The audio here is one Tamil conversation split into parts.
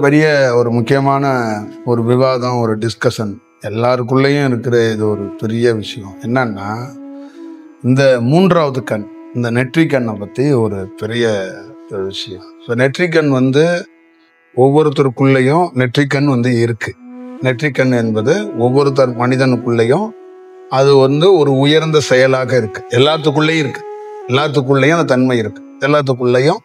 பெரிய ஒரு முக்கியமான ஒரு விவாதம், ஒரு டிஸ்கஷன் எல்லாருக்குள்ளேயும் இருக்கிற இது ஒரு பெரிய விஷயம். என்னன்னா, இந்த மூன்றாவது கண், இந்த நெற்றிக்கண்ணை பற்றி ஒரு பெரிய விஷயம். ஸோ நெற்றிக்கண் ஒவ்வொருத்தருக்குள்ளேயும் நெற்றிக்கண் இருக்கு. நெற்றிக்கண் என்பது ஒவ்வொருத்தர் மனிதனுக்குள்ளேயும் அது ஒரு உயர்ந்த செயலாக இருக்கு. எல்லாத்துக்குள்ளேயும் இருக்கு. எல்லாத்துக்குள்ளேயும் அந்த தன்மை இருக்கு. எல்லாத்துக்குள்ளேயும்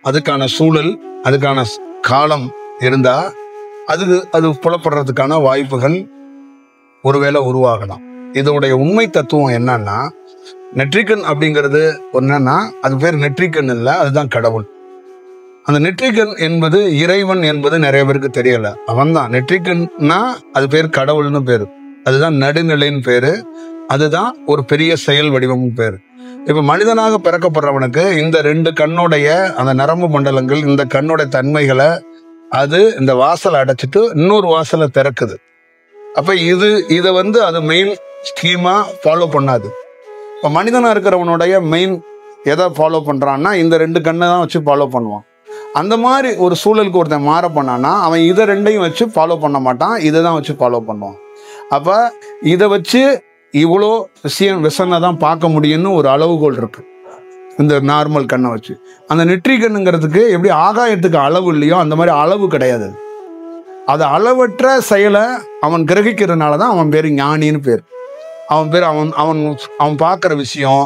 அதுக்கான சூழல், அதுக்கான காலம் இருந்தா அது புலப்படுறதுக்கான வாய்ப்புகள் ஒருவேளை உருவாகலாம். இதோடைய உண்மை தத்துவம் என்னன்னா, நெற்றிக்கண் அப்படிங்கிறது என்னன்னா, அது பேர் நெற்றிக்கண் இல்லை, அதுதான் கடவுள். அந்த நெற்றிக்கண் என்பது இறைவன் என்பது நிறைய பேருக்கு தெரியல. அவன் தான் நெற்றிக்கண்ணா, அது பேர் கடவுள்னு பேரு. அதுதான் நடுநிலைன்னு பேரு. அதுதான் ஒரு பெரிய செயல் வடிவம் பேரு. இப்ப மனிதனாக பிறக்கப்படுறவனுக்கு இந்த ரெண்டு கண்ணுடைய அந்த நரம்பு மண்டலங்கள், இந்த கண்ணுடைய தன்மைகளை இந்த வாசலை அடைச்சிட்டு இன்னொரு வாசலை திறக்குது. அப்ப இதை அது மெயின் ஸ்கீமா ஃபாலோ பண்ணாது. இப்ப மனிதனா இருக்கிறவனுடைய மெயின் எதை ஃபாலோ பண்றான்னா, இந்த ரெண்டு கண்ணை தான் வச்சு ஃபாலோ பண்ணுவான். அந்த மாதிரி ஒரு சூழலுக்கு ஒருத்தன் மாற பண்ணான்னா, அவன் இதை ரெண்டையும் வச்சு ஃபாலோ பண்ண மாட்டான், இதை தான் வச்சு ஃபாலோ பண்ணுவான். அப்ப இதை வச்சு இவ்வளோ விஷனை தான் பார்க்க முடியும்னு ஒரு அளவுகோல் இருக்கு. இந்த நார்மல் கண்ணை வச்சு அந்த நெற்றி கண்ணுங்கிறதுக்கு எப்படி ஆகாயத்துக்கு அளவு இல்லையோ, அந்த மாதிரி அளவு கிடையாது. அது அளவற்ற செயலை அவன் கிரகிக்கிறதுனால தான் அவன் பேர் ஞானின்னு பேர். அவன் பார்க்குற விஷயம்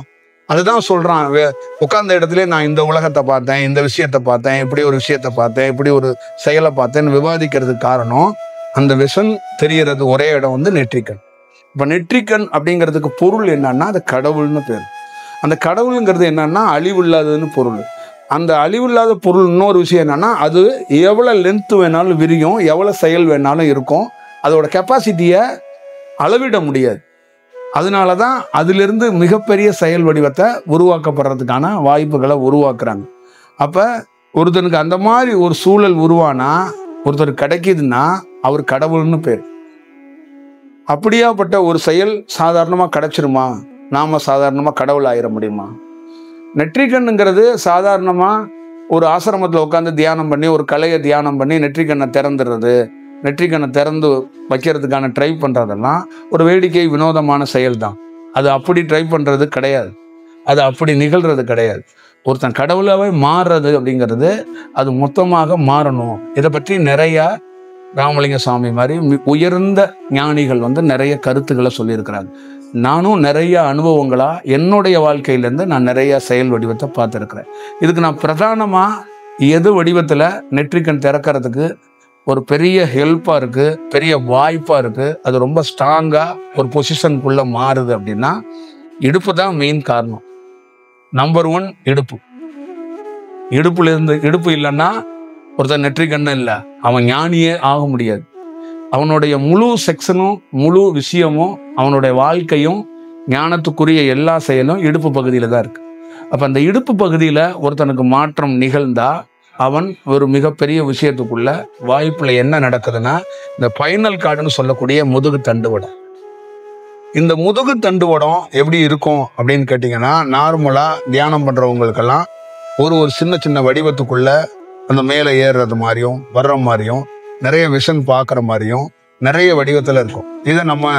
அதுதான் சொல்றான். உட்கார்ந்த இடத்துல நான் இந்த உலகத்தை பார்த்தேன், இந்த விஷயத்தை பார்த்தேன், இப்படி ஒரு விஷயத்தை பார்த்தேன், இப்படி ஒரு செயலை பார்த்தேன்னு விவாதிக்கிறதுக்கு காரணம், அந்த விஷன் தெரிகிறது ஒரே இடம் நெற்றிக்கண். இப்ப நெற்றிக்கண் அப்படிங்கிறதுக்கு பொருள் என்னன்னா, அது கடவுள்னு பேர். அந்த கடவுளுங்கிறது என்னன்னா, அழிவில்லாததுன்னு பொருள். அந்த அழிவில்லாத பொருள் இன்னொரு விஷயம் என்னன்னா, அது எவ்வளவு லென்த் வேணாலும் விரியும், எவ்வளவு செயல் வேணாலும் இருக்கும். அதோட கெப்பாசிட்டியை அளவிட முடியாது. அதனாலதான் அதிலிருந்து மிகப்பெரிய செயல் வடிவத்தை உருவாக்கப்படுறதுக்கான வாய்ப்புகளை உருவாக்குறாங்க. அப்ப ஒருத்தனுக்கு அந்த மாதிரி ஒரு சூழல் உருவானா, ஒருத்தர் கிடைக்குதுன்னா அவர் கடவுள்னு பேர். அப்படியாப்பட்ட ஒரு செயல் சாதாரணமா கிடைச்சிருமா? நாம சாதாரணமா கடவுள் ஆயிட முடியுமா? நெற்றிக்கண்ணுங்கிறது சாதாரணமா ஒரு ஆசிரமத்தில் உட்காந்து தியானம் பண்ணி, ஒரு கலையை தியானம் பண்ணி நெற்றிக்கண்ணை திறந்துடுறது, நெற்றிக்கண்ணை திறந்து வைக்கிறதுக்கான ட்ரை பண்றதெல்லாம் ஒரு வேடிக்கை வினோதமான செயல் தான். அது அப்படி ட்ரை பண்றது கிடையாது, அது அப்படி நிகழ்றது கிடையாது. ஒருத்தன் கடவுளாவே மாறுறது அப்படிங்கிறது அது மொத்தமாக மாறணும். இதை பற்றி நிறைய ராமலிங்க சாமி மாதிரி உயர்ந்த ஞானிகள் நிறைய கருத்துக்களை சொல்லியிருக்கிறாங்க. நானும் நிறைய அனுபவங்களா என்னுடைய வாழ்க்கையிலேருந்து நான் நிறைய செயல் வடிவத்தை பார்த்துருக்கிறேன். இதுக்கு நான் பிரதானமா எது வடிவத்தில் நெற்றிக்கண் திறக்கிறதுக்கு ஒரு பெரிய ஹெல்ப்பா இருக்கு, பெரிய வாய்ப்பா இருக்கு, அது ரொம்ப ஸ்ட்ராங்கா ஒரு பொசிஷனுக்குள்ள மாறுது அப்படின்னா, இடுப்பு தான் மெயின் காரணம். நம்பர் 1 இடுப்பு. இடுப்பு இல்லைன்னா ஒருத்தர் நெற்றிக்கண்ணு இல்லை, அவன் ஞானியே ஆக முடியாது. அவனுடைய முழு செக்ஷனும், முழு விஷயமும், அவனுடைய வாழ்க்கையும், ஞானத்துக்குரிய எல்லா செயலும் இடுப்பு பகுதியில தான் இருக்கு. அப்ப அந்த இடுப்பு பகுதியில ஒருத்தனுக்கு மாற்றம் நிகழ்ந்தா அவன் ஒரு மிகப்பெரிய விஷயத்துக்குள்ள வாய்ப்புல என்ன நடக்குதுன்னா, இந்த பைனல் கார்டுன்னு சொல்லக்கூடிய முதுகு தண்டுவடம். இந்த முதுகு தண்டுவடம் எப்படி இருக்கும் அப்படின்னு கேட்டீங்கன்னா, நார்மலா தியானம் பண்றவங்களுக்கெல்லாம் ஒரு சின்ன சின்ன வடிவத்துக்குள்ள அந்த மேலே ஏறுறது மாதிரியும் வர்ற மாதிரியும் நிறைய விஷன் பார்க்குற மாதிரியும் நிறைய வடிவத்தில் இருக்கும். இதை நம்ம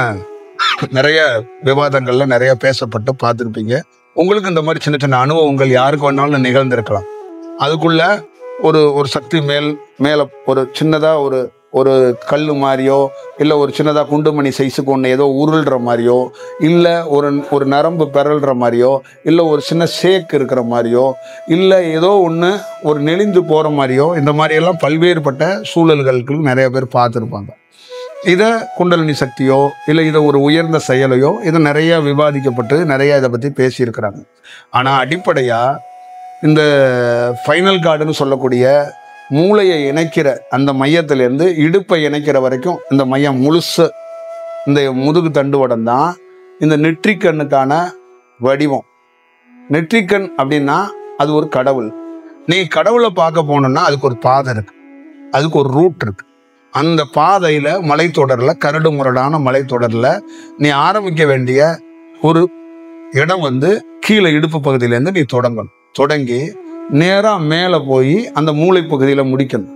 நிறைய விவாதங்கள்ல நிறைய பேசப்பட்டு பார்த்துருப்பீங்க. உங்களுக்கு இந்த மாதிரி சின்ன சின்ன அனுபவங்கள் யாருக்கு வேணாலும் நிகழ்ந்திருக்கலாம். அதுக்குள்ள ஒரு சக்தி மேலே ஒரு சின்னதா ஒரு கல் மாதிரியோ, இல்லை ஒரு சின்னதாக குண்டுமணி சைஸுக்கு ஒன்று ஏதோ உருள்ற மாதிரியோ, இல்லை ஒரு நரம்பு பிறல்ற மாதிரியோ, இல்லை ஒரு சின்ன ஷேக் இருக்கிற மாதிரியோ, இல்லை ஏதோ ஒன்று ஒரு நெளிந்து போகிற மாதிரியோ, இந்த மாதிரியெல்லாம் பல்வேறுபட்ட சூழல்களுக்கு நிறைய பேர் பார்த்துருப்பாங்க. இதை குண்டலினி சக்தியோ இல்லை இதை ஒரு உயர்ந்த செயலையோ இதை நிறைய விவாதிக்கப்பட்டு நிறைய இதை பற்றி பேசியிருக்கிறாங்க. ஆனால் அடிப்படையாக இந்த ஃபைனல் கார்டுன்னு சொல்லக்கூடிய மூளையை இணைக்கிற அந்த மையத்திலேருந்து இடுப்பை இணைக்கிற வரைக்கும் இந்த மையம் முழுசு, இந்த முதுகு தண்டுவடம் தான் இந்த நெற்றிக்கண்ணுக்கான வடிவம். நெற்றிக்கண் அப்படின்னா அது ஒரு கடவுள். நீ கடவுளை பார்க்க போனோம்னா அதுக்கு ஒரு பாதை இருக்கு, அதுக்கு ஒரு ரூட் இருக்கு. அந்த பாதையில மலைத்தொடர்ல, கரடு முரடான மலைத்தொடர்ல நீ ஆரம்பிக்க வேண்டிய ஒரு இடம் கீழே இடுப்பு பகுதியிலேருந்து நீ தொடங்கி நேரா மேலே போய் அந்த மூளை பகுதியில் முடிக்கணும்.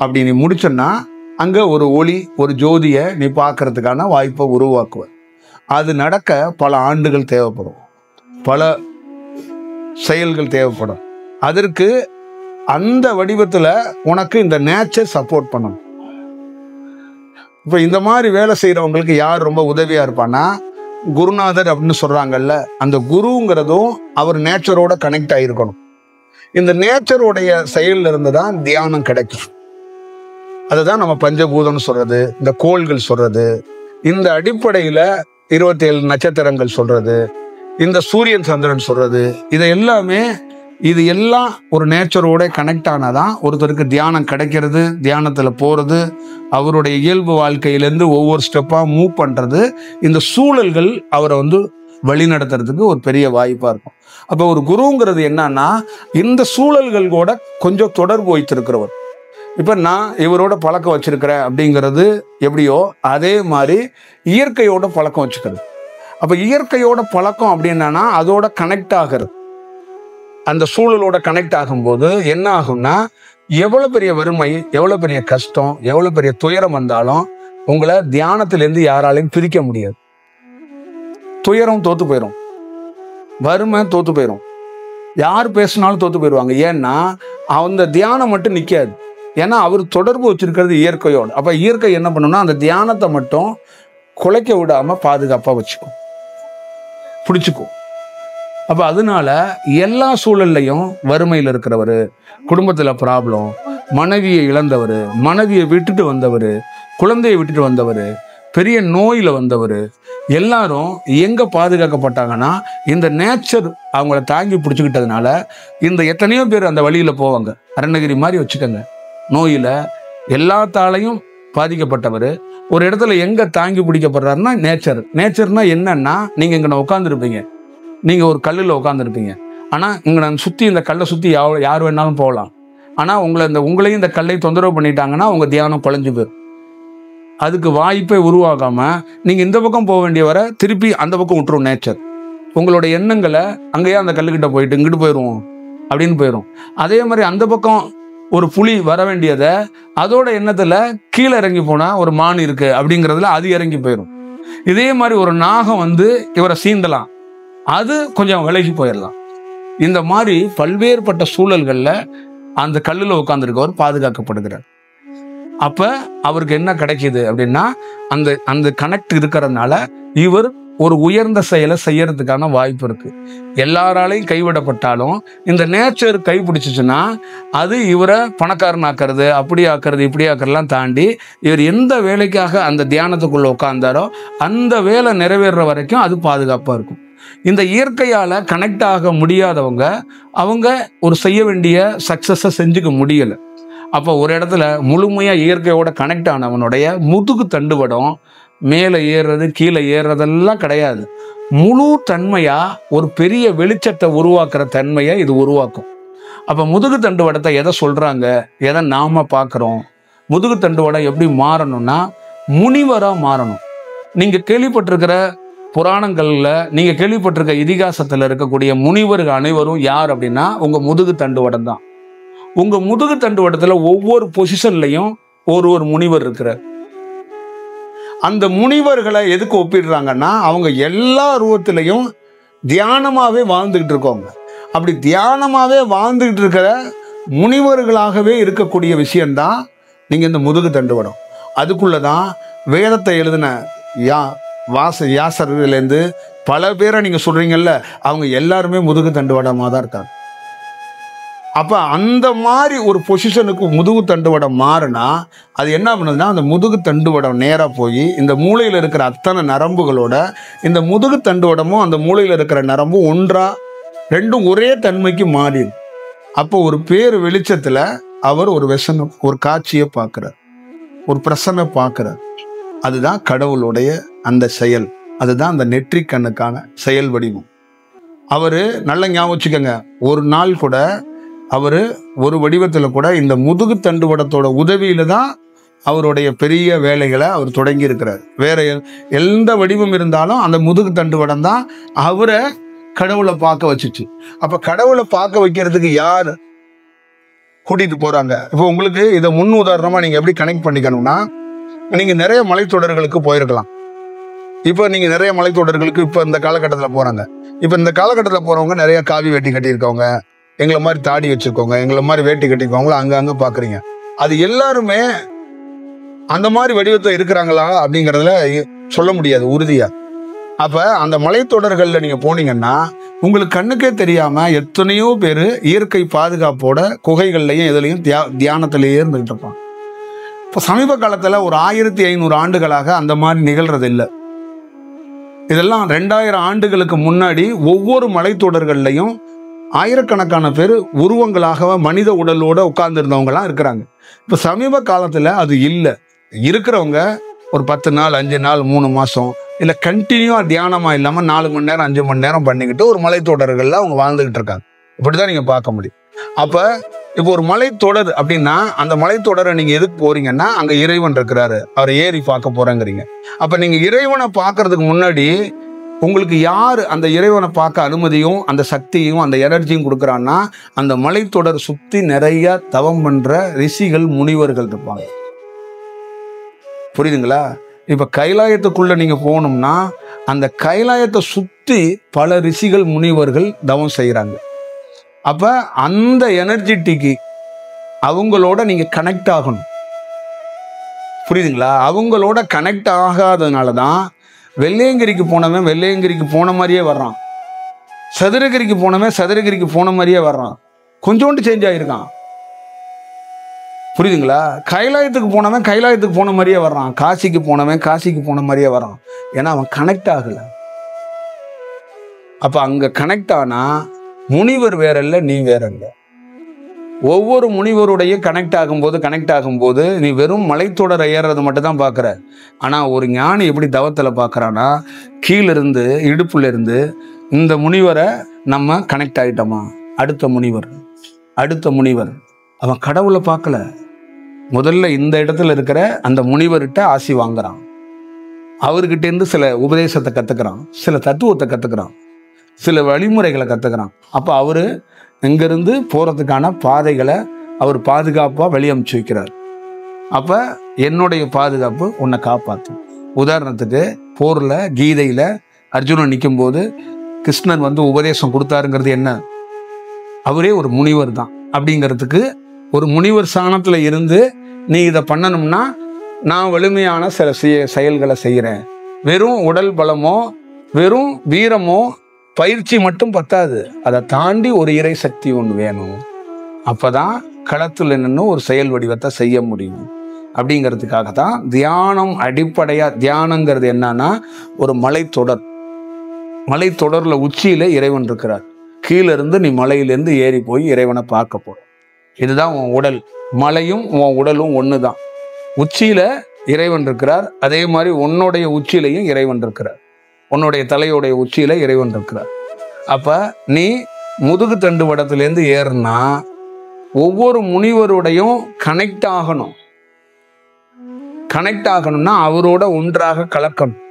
அப்படி நீ முடிச்சோன்னா அங்கே ஒரு ஒளி, ஒரு ஜோதியை நீ பார்க்கறதுக்கான வாய்ப்பை உருவாக்குவ. அது நடக்க பல ஆண்டுகள் தேவைப்படும், பல செயல்கள் தேவைப்படும். அதற்கு அந்த வடிவத்தில் உனக்கு இந்த நேச்சர் சப்போர்ட் பண்ணணும். இப்போ இந்த மாதிரி வேலை செய்கிறவங்களுக்கு யார் ரொம்ப உதவியாக இருப்பான்னா, குருநாதர் அப்படின்னு சொல்கிறாங்கல்ல, அந்த குருங்கிறதும் அவர் நேச்சரோட கனெக்ட் ஆகிருக்கணும். இந்த நேச்சருடைய செயலில் இருந்து தான் தியானம் கிடைக்கும். அதுதான் நம்ம பஞ்சபூதம்னு சொல்றது, இந்த கோள்கள் சொல்றது, இந்த அடிப்படையில் 27 நட்சத்திரங்கள் சொல்றது, இந்த சூரியன் சந்திரன் சொல்றது, இது எல்லாம் ஒரு நேச்சரோட கனெக்ட் ஆனாதான் ஒருத்தருக்கு தியானம் கிடைக்கிறது, தியானத்தில் போகிறது, அவருடைய இயல்பு வாழ்க்கையிலேருந்து ஒவ்வொரு ஸ்டெப்பாக மூவ் பண்ணுறது. இந்த சூழல்கள் அவரை வழிநடத்துறதுக்கு ஒரு பெரிய வாய்ப்பாக இருக்கும். அப்போ ஒரு குருங்கிறது என்னன்னா, இந்த சூழல்கள் கூட கொஞ்சம் தொடர்பு வைத்திருக்கிறவர். இப்போ நான் இவரோட பழக்கம் வச்சிருக்கிறேன் அப்படிங்கிறது எப்படியோ அதே மாதிரி இயற்கையோட பழக்கம் வச்சுக்கிறது. அப்போ இயற்கையோட பழக்கம் அப்படின்னா அதோட கனெக்ட் ஆகிறது. அந்த சூழலோட கனெக்ட் ஆகும்போது என்ன ஆகும்னா, எவ்வளோ பெரிய வறுமை, எவ்வளோ பெரிய கஷ்டம், எவ்வளோ பெரிய துயரம் வந்தாலும் உங்களை தியானத்திலேருந்து யாராலையும் பிரிக்க முடியாது. துயரம் தோத்து போயிடும், வறுமை தோத்து போயிடும், யார் பேசினாலும் தோத்து போயிடுவாங்க. ஏன்னா அந்த தியானம் மட்டும் நிற்காது. ஏன்னா அவர் தொடர்பு வச்சிருக்கிறது இயற்கையோடு. அப்போ இயற்கை என்ன பண்ணுன்னா, அந்த தியானத்தை மட்டும் குலைக்க விடாமல் பாதுகாப்பாக வச்சுக்கும், பிடிச்சிக்கும். அப்போ அதனால எல்லா சூழல்லையும் வறுமையில் இருக்கிறவர், குடும்பத்தில் ப்ராப்ளம், மனைவியை இழந்தவர், மனைவியை விட்டுட்டு வந்தவர், குழந்தையை விட்டுட்டு வந்தவர், பெரிய நோயில் வந்தவர், எல்லாரும் எங்கே பாதுகாக்கப்பட்டாங்கன்னா இந்த நேச்சர் அவங்கள தாங்கி பிடிச்சிக்கிட்டதுனால. இந்த எத்தனையோ பேர் அந்த வழியில் போவாங்க. அருணகிரி மாதிரி வச்சுக்கோங்க, நோயில் எல்லாத்தாலையும் பாதிக்கப்பட்டவர் ஒரு இடத்துல எங்கே தாங்கி பிடிக்கப்படுறாருன்னா நேச்சர்னா என்னன்னா, நீங்கள் இங்கே உட்காந்துருப்பீங்க, நீங்கள் ஒரு கல்லில் உட்காந்துருப்பீங்க, ஆனால் இங்கே நான் சுற்றி இந்த கல்லை சுற்றி யார் வேணாலும் போகலாம். ஆனால் உங்களையும் இந்த கல்லை தொந்தரவு பண்ணிட்டாங்கன்னா உங்கள் தியானம் குலைஞ்சு போயிடும். அதுக்கு வாய்ப்பை உருவாகாமல் நீங்கள் இந்த பக்கம் போக வேண்டிய வர திருப்பி அந்த பக்கம் விட்டுரும் நேச்சர். உங்களோட எண்ணங்களை அங்கேயே அந்த கல்லுக்கிட்ட போயிட்டு இங்கிட்டு போயிடுவோம் அப்படின்னு போயிடும். அதே மாதிரி அந்த பக்கம் ஒரு புலி வர வேண்டியதை அதோட எண்ணத்தில் கீழே இறங்கி போனால் ஒரு மான் இருக்கு அப்படிங்கிறதுல அது இறங்கி போயிடும். இதே மாதிரி ஒரு நாகம் இவரை சீண்டலாம், அது கொஞ்சம் விலகி போயிடலாம். இந்த மாதிரி பல்வேறுபட்ட சூழல்களில் அந்த கல்லில் உட்காந்துருக்கவர் பாதுகாக்கப்படுகிறார். அப்போ அவருக்கு என்ன கிடைக்கிது அப்படின்னா, அந்த கனெக்ட் இருக்கிறதுனால இவர் ஒரு உயர்ந்த செயலை செய்யறதுக்கான வாய்ப்பு இருக்கு. எல்லாராலையும் கைவிடப்பட்டாலும் இந்த நேச்சர் கைப்பிடிச்சிச்சுன்னா அது இவரை பணக்காரன் ஆக்கிறது, அப்படி ஆக்கிறது, இப்படி ஆக்கிறதுலாம் தாண்டி இவர் எந்த வேலைக்காக அந்த தியானத்துக்குள்ள உட்கார்ந்தாரோ அந்த வேலை நிறைவேற வரைக்கும் அது பாதுகாப்பாக இருக்கும். இந்த இயற்கையால் கனெக்ட் ஆக முடியாதவங்க அவங்க ஒரு செய்ய வேண்டிய சக்ஸஸை செஞ்சுக்க முடியலை. அப்போ ஒரு இடத்துல முழுமையாக இயற்கையோட கனெக்ட் ஆனவனுடைய முதுகு தண்டுவடம் மேலே ஏறுறது கீழே ஏறுறதெல்லாம் கிடையாது. முழு தன்மையாக ஒரு பெரிய வெளிச்சத்தை உருவாக்குற தன்மையை இது உருவாக்கும். அப்போ முதுகு தண்டுவடத்தை எதை சொல்கிறாங்க, எதை நாம் பார்க்குறோம்? முதுகு தண்டுவடம் எப்படி மாறணும்னா முனிவராக மாறணும். நீங்கள் கேள்விப்பட்டிருக்கிற புராணங்களில், நீங்கள் கேள்விப்பட்டிருக்க இதிகாசத்தில் இருக்கக்கூடிய முனிவர்கள் அனைவரும் யார் அப்படின்னா உங்கள் முதுகு தண்டுவடம் தான். உங்கள் முதுகு தண்டுவடத்தில் ஒவ்வொரு பொசிஷன்லையும் ஒரு முனிவர் இருக்கிறார். அந்த முனிவர்களை எதுக்கு ஒப்பிடுறாங்கன்னா, அவங்க எல்லா ரூபத்திலையும் தியானமாகவே வாழ்ந்துக்கிட்டு இருக்கோங்க. அப்படி தியானமாகவே வாழ்ந்துக்கிட்டு இருக்கிற முனிவர்களாகவே இருக்கக்கூடிய விஷயந்தான் நீங்கள் இந்த முதுகு தண்டுவடம். அதுக்குள்ளே தான் வேதத்தை எழுதின வியாசர்லேருந்து பல பேரை நீங்கள் சொல்கிறீங்கல்ல, அவங்க எல்லாருமே முதுகு தண்டுவடமாக தான் இருக்காங்க. அப்போ அந்த மாதிரி ஒரு பொசிஷனுக்கு முதுகு தண்டுவடம் மாறினா அது என்ன பண்ணுதுன்னா, அந்த முதுகு தண்டுவடம் நேராக போய் இந்த மூளையில் இருக்கிற அத்தனை நரம்புகளோட இந்த முதுகு தண்டுவடமும் அந்த மூளையில் இருக்கிற நரம்பும் ரெண்டும் ஒரே தன்மைக்கு மாறிடும். அப்போ ஒரு பேர் வெளிச்சத்தில் அவர் ஒரு காட்சியை பார்க்குறார், ஒரு பிரசனை பார்க்குறார். அதுதான் கடவுளுடைய அந்த செயல், அதுதான் அந்த நெற்றிக் கண்ணுக்கான செயல் வடிவம். அவர் நல்ல ஞாபகம் வச்சுக்கோங்க, ஒரு நாள் கூட அவர் ஒரு வடிவத்தில் கூட இந்த முதுகு தண்டுவடத்தோட உதவியில தான் அவருடைய பெரிய வேலைகளை அவர் தொடங்கி இருக்கிறார். வேற எந்த வடிவம் இருந்தாலும் அந்த முதுகு தண்டுவடம் தான் அவரை கடவுளை பார்க்க வச்சுச்சு. அப்ப கடவுளை பார்க்க வைக்கிறதுக்கு யார்? கூட்டிட்டு போறாங்க. இப்போ உங்களுக்கு இதை முன் உதாரணமா நீங்க எப்படி கனெக்ட் பண்ணிக்கணும்னா, நீங்க நிறைய மலைத்தொடர்களுக்கு போயிருக்கலாம். இப்போ நீங்க நிறைய மலைத்தொடர்களுக்கு இப்போ இந்த காலகட்டத்தில் போறாங்க. இப்போ இந்த காலகட்டத்தில் போறவங்க நிறைய காவி வேட்டி கட்டியிருக்கவங்க, எங்களை மாதிரி தாடி வச்சிருக்கவங்க, எங்களை மாதிரி வேட்டி கட்டிருக்கவங்கள அங்கங்க பாக்குறீங்க. அது எல்லாருமே அந்த மாதிரி வடிவத்தை இருக்கிறாங்களா அப்படிங்கறதுல சொல்ல முடியாது உறுதியா. அப்ப அந்த மலைத்தொடர்கள்ல நீங்க போனீங்கன்னா உங்களுக்கு கண்ணுக்கே தெரியாம எத்தனையோ பேர் இயற்கை பாதுகாப்போட குகைகள்லையும் எதுலையும் தியானத்திலேயே இருந்துகிட்டு இருப்பாங்க. இப்போ சமீப காலத்துல ஒரு 1500 ஆண்டுகளாக அந்த மாதிரி நிகழ்றது இல்லை. இதெல்லாம் 2000 ஆண்டுகளுக்கு முன்னாடி ஒவ்வொரு மலைத்தொடர்கள்லையும் ஆயிரக்கணக்கான பேர் உருவங்களாக மனித உடலோட உட்கார்ந்து இருந்தவங்கலாம் இருக்கிறாங்க. இப்போ சமீப காலத்துல அது இல்லை. இருக்கிறவங்க ஒரு 10 நாள் 5 நாள் 3 மாசம் இல்லை கண்டினியூவா தியானமா இல்லாமல் 4 மணி நேரம் 5 மணி நேரம் பண்ணிக்கிட்டு ஒரு மலைத்தொடர்கள்ல அவங்க வாழ்ந்துகிட்டு இருக்காங்க. இப்படிதான் நீங்க பார்க்க முடியும். அப்ப இப்போ ஒரு மலைத்தொடர் அப்படின்னா அந்த மலைத்தொடரை நீங்க எதுக்கு போறீங்கன்னா அங்க இறைவன் இருக்கிறாரு, அவரை ஏறி பார்க்க போறேங்கிறீங்க. அப்ப நீங்க இறைவனை பார்க்கறதுக்கு முன்னாடி உங்களுக்கு யார் அந்த இறைவனை பார்க்க அனுமதியும் அந்த சக்தியும் அந்த எனர்ஜியும் கொடுக்குறான்னா அந்த மலைத்தொடர் சுத்தி நிறைய தவம் பண்ற ரிஷிகள் முனிவர்கள் இருப்பாங்க. புரியுதுங்களா? இப்ப கைலாயத்துக்குள்ள நீங்க போகணும்னா அந்த கைலாயத்தை சுத்தி பல ரிஷிகள் முனிவர்கள் தவம் செய்யறாங்க. அப்ப அந்த எனர்ஜிட்டிக்கு அவங்களோட நீங்க கனெக்ட் ஆகணும். புரியுதுங்களா? அவங்களோட கனெக்ட் ஆகாததுனாலதான் வெள்ளையங்கிரிக்கு போனவன் வெள்ளையங்கிரிக்கு போன மாதிரியே வர்றான், சதுரகிரிக்கு போனவன் சதுரகிரிக்கு போன மாதிரியே வர்றான், கொஞ்சோண்டு சேஞ்ச் ஆயிருக்கான். புரியுதுங்களா? கைலாயத்துக்கு போனவன் கைலாயத்துக்கு போன மாதிரியே வர்றான், காசிக்கு போனவன் காசிக்கு போன மாதிரியே வர்றான். ஏன்னா அவன் கனெக்ட் ஆகல. அப்ப அங்க கனெக்ட் ஆனா முனிவர் வேற இல்ல, நீ வேற இல்ல. ஒவ்வொரு முனிவருடைய கனெக்ட் ஆகும்போது நீ வெறும் மலைத்தொடரை ஏறது மட்டும் தான் பாக்குற. ஆனா ஒரு ஞானி எப்படி தவத்துல பாக்குறான்னா கீழிருந்து இடுப்புல இருந்து இந்த முனிவரை நம்ம கனெக்ட் ஆயிட்டோமா, அடுத்த முனிவர் அவன் கடவுளை பார்க்கல, முதல்ல இந்த இடத்துல இருக்கிற அந்த முனிவர்கிட்ட ஆசி வாங்குறான், அவர்கிட்ட இருந்து சில உபதேசத்தை கத்துக்கிறான், சில தத்துவத்தை கத்துக்கிறான், சில வழிமுறைகளை கத்துக்கிறான். அப்ப அவரு இங்கிருந்து போறதுக்கான பாதைகளை அவர் பாதுகாப்பா வெளி அனுப்பிச்சு வைக்கிறார். அப்ப என்னுடைய பாதுகாப்பு உன்னை காப்பாற்றும். உதாரணத்துக்கு போர்ல கீதையில அர்ஜுனன் நிற்கும் போது கிருஷ்ணன் வந்து உபதேசம் கொடுத்தாருங்கிறது என்ன, அவரே ஒரு முனிவர் தான் அப்படிங்கிறதுக்கு ஒரு முனிவர் ஸ்தானத்துல இருந்து நீ இதை பண்ணணும்னா நான் வலிமையான சில செயல்களை செய்கிறேன். வெறும் உடல் பலமோ வெறும் வீரமோ பயிற்சி மட்டும் பத்தாது, அதை தாண்டி ஒரு இறை சக்தி ஒன்று வேணும். அப்பதான் களத்துல நின்று ஒரு செயல் வடிவத்தை செய்ய முடியும். அப்படிங்கிறதுக்காக தான் தியானம் அடிப்படையா. தியானங்கிறது என்னன்னா ஒரு மலைத்தொடர்ல உச்சியில இறைவன் இருக்கிறார், கீழே இருந்து நீ மலையிலேருந்து ஏறி போய் இறைவனை பார்க்க போற. இதுதான் உன் உடல். மலையும் உன் உடலும் ஒண்ணுதான். உச்சியில இறைவன் இருக்கிறார், அதே மாதிரி உன்னுடைய உச்சியிலையும் இறைவன் இருக்கிறார், உன்னுடைய தலையோடைய உச்சியில இறைவன் இருக்கிறார். அப்ப நீ முதுகு தண்டு வடத்திலேருந்து ஏறுனா ஒவ்வொரு முனிவருடையும் கனெக்ட் ஆகணும்னா அவரோட ஒன்றாக கலக்கணும்.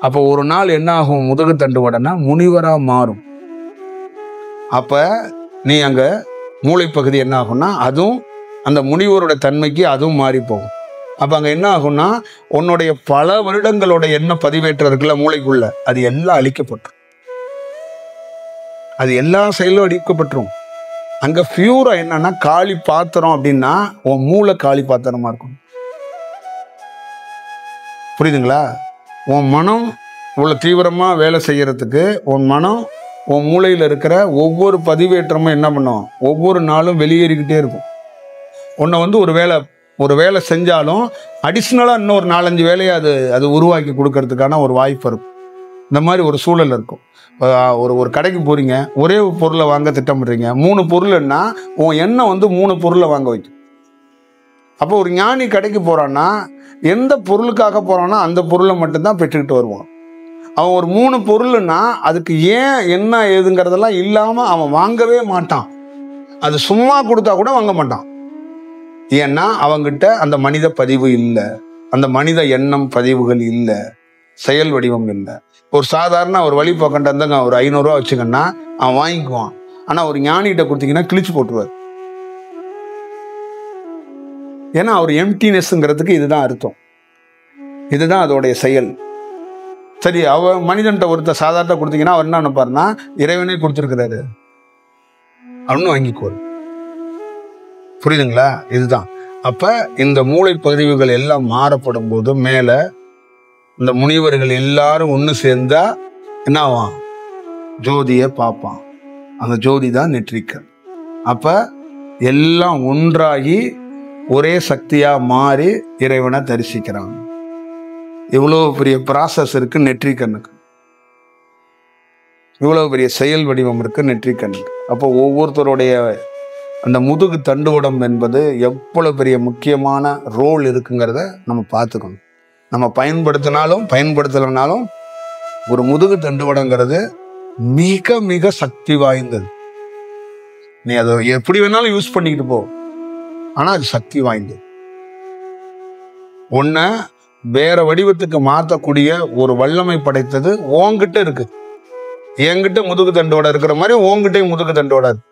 அப்ப ஒரு நாள் என்ன ஆகும், முதுகு தண்டு வடனா முனிவரா மாறும். அப்ப நீ அங்க மூளைப்பகுதி என்ன ஆகும்னா அதுவும் அந்த முனிவரோட தன்மைக்கு அதுவும் மாறி போகும். அப்ப அங்க என்ன ஆகும்னா உன்னுடைய பல வருடங்களோட என்ன பதிவேற்றம் இருக்குல்ல மூளைக்குள்ள, அது எல்லாம் அழிக்கப்பட்டுரும், அது எல்லா செயலும் அழிக்கப்பட்டுரும். அங்க பியூரா என்னன்னா காளி பாத்திரம் அப்படின்னா உன் மூளை காளி பாத்திரமா இருக்கும். புரியுதுங்களா? உன் மனம் இவ்வளவு தீவிரமா வேலை செய்யறதுக்கு உன் மனம் உன் மூளையில இருக்கிற ஒவ்வொரு பதிவேற்றமும் என்ன பண்ணும், ஒவ்வொரு நாளும் வெளியேறிக்கிட்டே இருக்கும். உன்னை வந்து ஒரு வேலை செஞ்சாலும் அடிஷ்னலாக இன்னொரு 4-5 வேலையை அது உருவாக்கி கொடுக்கறதுக்கான ஒரு வாய்ப்பு இருக்கும். இந்த மாதிரி ஒரு சூழல் இருக்கும். ஒரு கடைக்கு போறீங்க, ஒரே பொருளை வாங்க திட்டமிடுறீங்க, 3 பொருள்னா உன் எண்ணம் வந்து 3 பொருளை வாங்க வைக்கும். அப்போ ஒரு ஞானி கடைக்கு போறான்னா எந்த பொருளுக்காக போறான்னா அந்த பொருளை மட்டும்தான் பெற்றுக்கிட்டு வருவான். அவன் ஒரு 3 பொருள்னா அதுக்கு ஏன் என்ன ஏதுங்கிறதெல்லாம் இல்லாம அவன் வாங்கவே மாட்டான். அது சும்மா கொடுத்தா கூட வாங்க மாட்டான். ஏன்னா அவங்கிட்ட அந்த மனித பதிவு இல்லை, அந்த மனித எண்ணம் பதிவுகள் இல்லை, செயல் வடிவம் இல்லை. ஒரு சாதாரண ஒரு வழி பக்கம்ட்டு இருந்தாங்க ஒரு 500 ரூபா வச்சுக்கன்னா அவன் வாங்கிக்குவான். ஆனா ஒரு ஞானிகிட்ட கொடுத்தீங்கன்னா கிழிச்சு போட்டுருவார். ஏன்னா அவர் எம்டினஸ்ங்கிறதுக்கு இதுதான் அர்த்தம், இதுதான் அதோடைய செயல். சரி, மனிதன்ட்ட ஒருத்தர் சாதாரண கொடுத்தீங்கன்னா அவர் என்ன நினைப்பாருன்னா இறைவனே கொடுத்துருக்கிறாரு அப்படின்னு வாங்கிக்குவார். புரியுதுங்களா? இதுதான். அப்ப இந்த மூளை பதிவுகள் எல்லாம் மாறப்படும் போது மேல இந்த முனிவர்கள் எல்லாரும் ஒண்ணு சேர்ந்தா என்ன ஆவான்? ஜோதியை பார்ப்பான். அந்த ஜோதி தான் நெற்றிக்கண். அப்ப எல்லாம் ஒன்றாகி ஒரே சக்தியா மாறி இறைவனை தரிசிக்கிறாங்க. இவ்வளவு பெரிய ப்ராசஸ் இருக்கு நெற்றிக்கண்ணுக்கு, இவ்வளவு பெரிய செயல் வடிவம் இருக்கு நெற்றிக்கண்ணுக்கு. அப்போ ஒவ்வொருத்தருடைய அந்த முதுகு தண்டுவடம் என்பது எவ்வளவு பெரிய முக்கியமான ரோல் இருக்குங்கிறத நம்ம பார்த்துக்கணும். நம்ம பயன்படுத்தினாலும் பயன்படுத்தலைனாலும் ஒரு முதுகு தண்டுவடங்கிறது மிக மிக சக்தி வாய்ந்தது. நீ அதை எப்படி வேணாலும் யூஸ் பண்ணிக்கிட்டு போ, ஆனா அது சக்தி வாய்ந்தது. ஒன்ன வேற வடிவத்துக்கு மாற்றக்கூடிய ஒரு வல்லமை படைத்தது உன்கிட்ட இருக்கு. என்கிட்ட முதுகு தண்டோட இருக்கிற மாதிரி உன்கிட்டயும் முதுகு தண்டோட இருக்கு.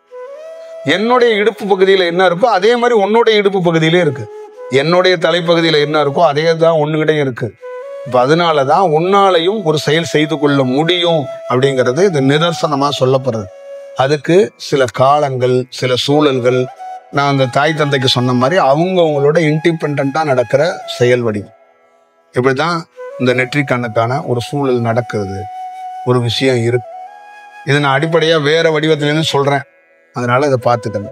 என்னுடைய இடுப்பு பகுதியில என்ன இருக்கோ அதே மாதிரி உன்னுடைய இடுப்பு பகுதியிலே இருக்கு. என்னுடைய தலைப்பகுதியில என்ன இருக்கோ அதே தான் ஒண்ணுகிட்டையும் இருக்கு. இப்ப அதனாலதான் உன்னாலையும் ஒரு செயல் செய்து கொள்ள முடியும் அப்படிங்கிறது இது நிதர்சனமா சொல்லப்படுறது. அதுக்கு சில காலங்கள், சில சூழல்கள், நான் அந்த தாய் தந்தைக்கு சொன்ன மாதிரி அவங்களோட இண்டிபெண்டா நடக்கிற செயல் வடிவம். இப்படிதான் இந்த நெற்றிக்கண்ணுக்கான ஒரு சூழல் நடக்கிறது, ஒரு விஷயம் இருக்கு. இது நான் அடிப்படையா வேற வடிவத்திலேருந்து சொல்றேன், அதனால இதை பார்த்துக்கங்க.